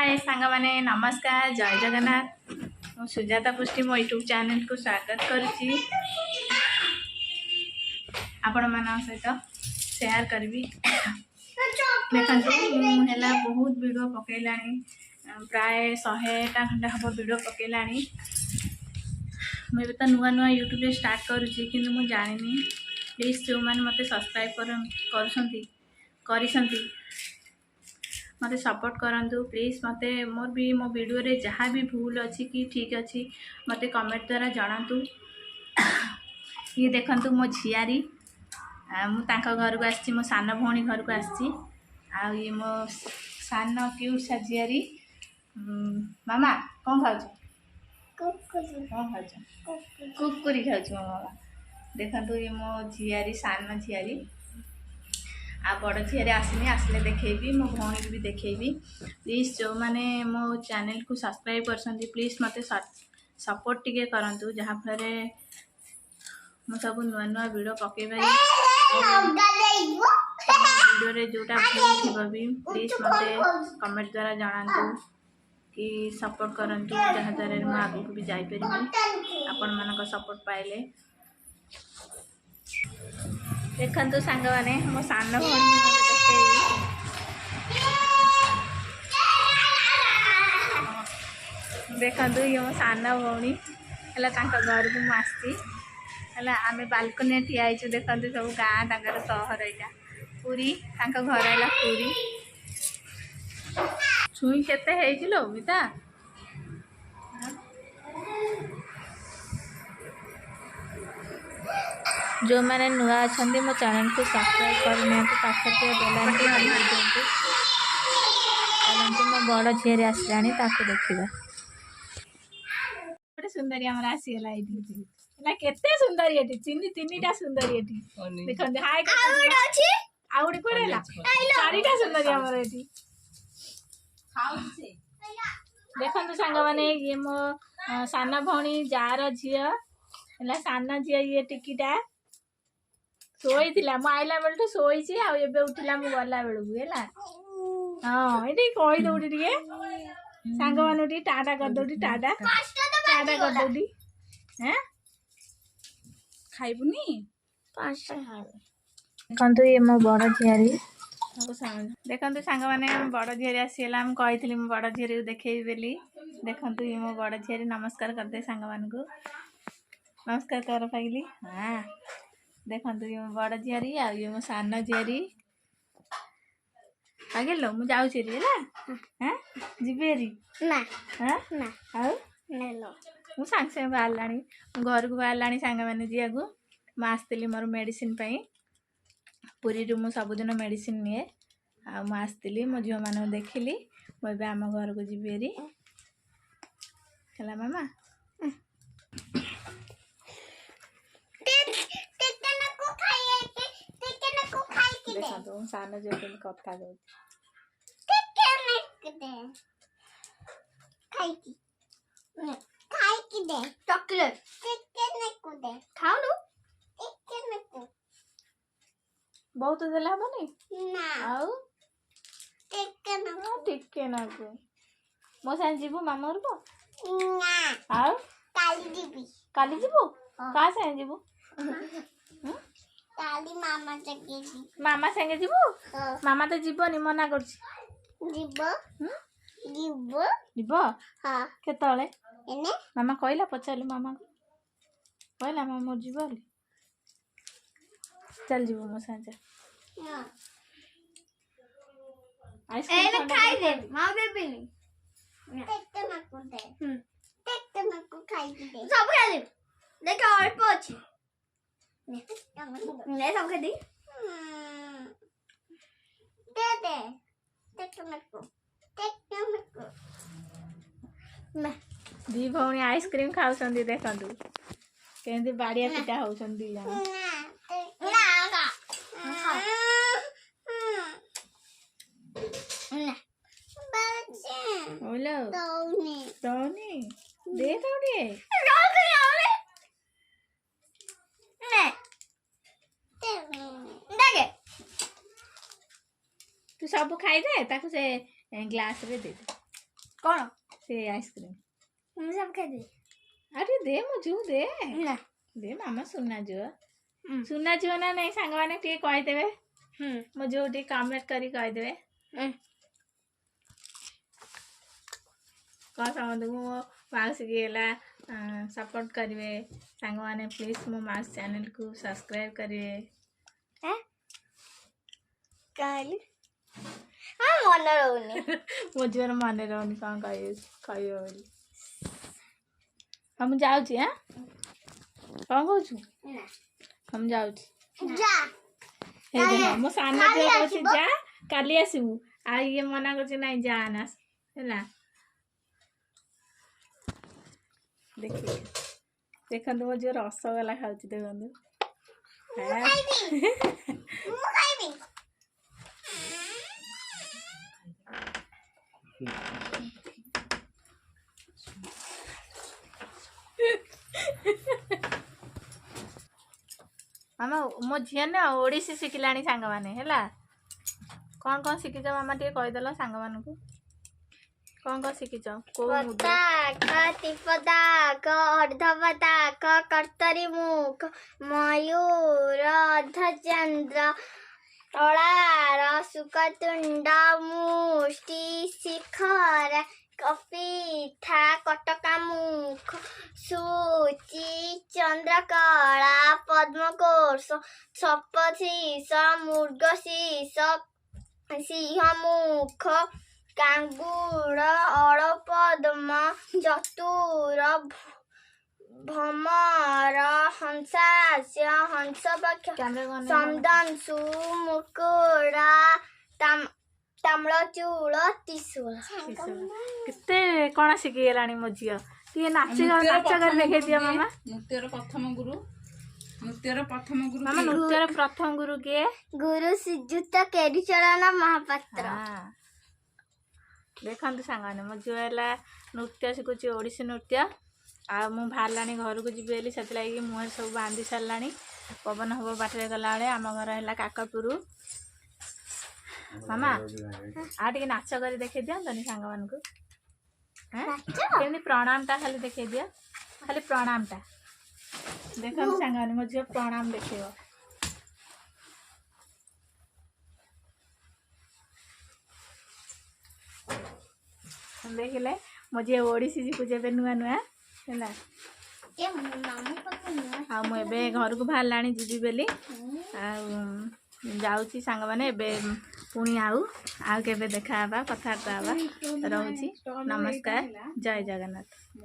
हाय सांग माने नमस्कार जय जगन्नाथ सुजाता पुष्टि मो यूट्यूब चैनल को स्वागत करुच्ची आपण मान सहित शेयर करी देखो मुझे बहुत वीडियो पकईला प्राय 100टा खंडे हम वीडियो पकईला मुझे तो नुआ नुआ यूट्यूब स्टार्ट करुच्ची कि मुझे जानी प्लीज जो मैंने मत सब्सक्राइब कर मत सपोर्ट करंतु प्लीज मत मोर भी मो वीडियो रे जहाँ भी भूल अच्छी कि ठीक अच्छी मत कमेंट द्वारा जनातु ये देखंतु मो झियारी मुझे घर को आसी मो सान भौणी घर को आसी आ ये मो सान क्यूट सा झियारी मामा कौन खाऊ कुकुरी खाऊ मो मामा देखंतु ये मो झियारी सान झियारी आ बड़ झील आसनी आसले देखेबी मो भौणी भी देखेबी प्लीज जो मैंने मो चैनल को सब्सक्राइब कर प्लीज मत सपोर्ट टिके करंतु जहाँ फल मु सब नुआ नुआ वीडियो पकेबारी वीडियो रे जोटा भूल थी भी प्लीज मत कमेंट द्वारा जनातु कि सपोर्ट करंतु जहाँ द्वारा मु आगु भी जापर आपण मान सपोर्ट पाइले देखंतु सांग माने मो सान भौणी देखंतु ये मो सान भौणी है घर को मुझी है आम बालकनी ठिया हो देखते सब गाँ तर सहर यहाँ पूरी घर है पूरी छुई के लो मिता जो मैंने नुआ अच्छा मो चैनल को सब्सक्राइब करना पाखे मो बड़ झील आसला देखा गोटे सुंदरी आमर आसीगला ये केते सुंदरी ये तीन सुंदरी ये देखते हाय आउटे कोला चारिटा सुंदरी आमर ये देखते सांग माने ये मो सान भौणी जार झी है सान झी ये टिकीटा शोई मु आइला बेलू शोई आबे उठिला मु गला बेलू है हाँ ये कही दौड़ी टे सांग मान टाटा कर दौड़ी टाटा टाटा कर दौड़ी हैं खाइबुनी देखो ये मो बड़ झियारी देखो सांग मैंने बड़ झील आसीगला कही मो बड़ झील देखेबी बोली देखो ये मो बड़ झील नमस्कार करदे सांग मान को नमस्कार कर पाइली हाँ देखो ये मो बड़ झियारी आ ये मो सान झियारी आगे लो मुझे जाऊँगी है जीबेरी ना हाँ ना आउ मु सांग सांग बाहर घर को बाहर सांग मैंने जी आगु मुझे मोर मेडिसिन पुरी मु सबुदिन मेडिसिन निए आसती मो झील मान देखिली मुझे आम घर को जीबेरी है मामा देखो सान जो कथा चॉकलेट बहुत देला हबनी आउ टिके ना को मो साथ जीवु मामा को आउ काली जीवु का साथ जीवु मामा संगे जीवु मामा तो जीवनी मना कर केतले मामा कहला पचार मामा कहला मामा जीव चल जीव मो साथ अल्प अच्छी मैं सब खा दी दे दे दी भौणी आइसक्रीम खाऊं देखु केमती बाड़िया पिटा हो दे तू सब खाई दे ताकू से ग्लास रे दे कौन से आइसक्रीम मैं सब खाई दे अरे दे मो झू दे ना दे मामा सुना झुଅ हम्म सुना झुଅ ना नहीं सांग मैंने टे कहीदेवे हम्म मो झू टे कमेंट करी कहीदेवे कौन समझ मो माउस की सपोर्ट करेंगे सांग मैंने प्लीज मो माउस चैनल को सब्सक्राइब करेंगे हैं कहली हाँ मन रहूनी मो झुअर मन रोनी कौन कह हम जाऊँ हाँ कौन कहू ना हम जाऊँ जा हे देख मो सान झिଅ कहूँ जा काली आसबू आ ये मना कर ना जाना है देखिए देखो मो झिଅ रसगोला खाऊ देखो मामा मो झील ना ओडिसी शिखला सांग मैंने है कौन कौन शिखिच मामा टे कहीदेल सांग मान कौन कौन शिखिच को पताक अर्धपताक कर्तरी मुख मयूर अर्धचंद्र तलार सुकतुंड मुष्टि शिखर कपिथा कटका मुख सूची चंद्रकला पद्मकोश सप्तशीष मृगशीष सिंहमुख कांगुड़ अड़पद्म चतुर भमर हंसास्य हंसपक्ष संदंशु मुकुड़ा ताम्रचूल त्रिशूल केते कौन शिखीगला मो झील टे नाच नाच कर देखे दिया मामा नृत्यर प्रथम गुरु मामा नृत्यर प्रथम गुरु किए गुरु श्रीजुत केरीचरण महापात्र हाँ देखु सांग मो झील है नृत्य शिखुची ओडिसी नृत्य आ मु बाहर घर को जी से मुहर सब बांधि सारा पवन हम बाटर गला आम घर है काकपुर मामा आ टे नाच कर देखे दिखानी सांग मान को केमी प्रणाम टा खाली देखे दिया खाली प्रणाम टा देखो सांग मो झील प्रणाम देखे देखिले मो झील ओडिसी शिखुचे नुआ नुआ है हाँ मुझे घर को बाहर जीवी बेली जाऊँगी सांग मैंने पुणी आउ केबे देखा कथबार्ता रोची नमस्कार जय जगन्नाथ।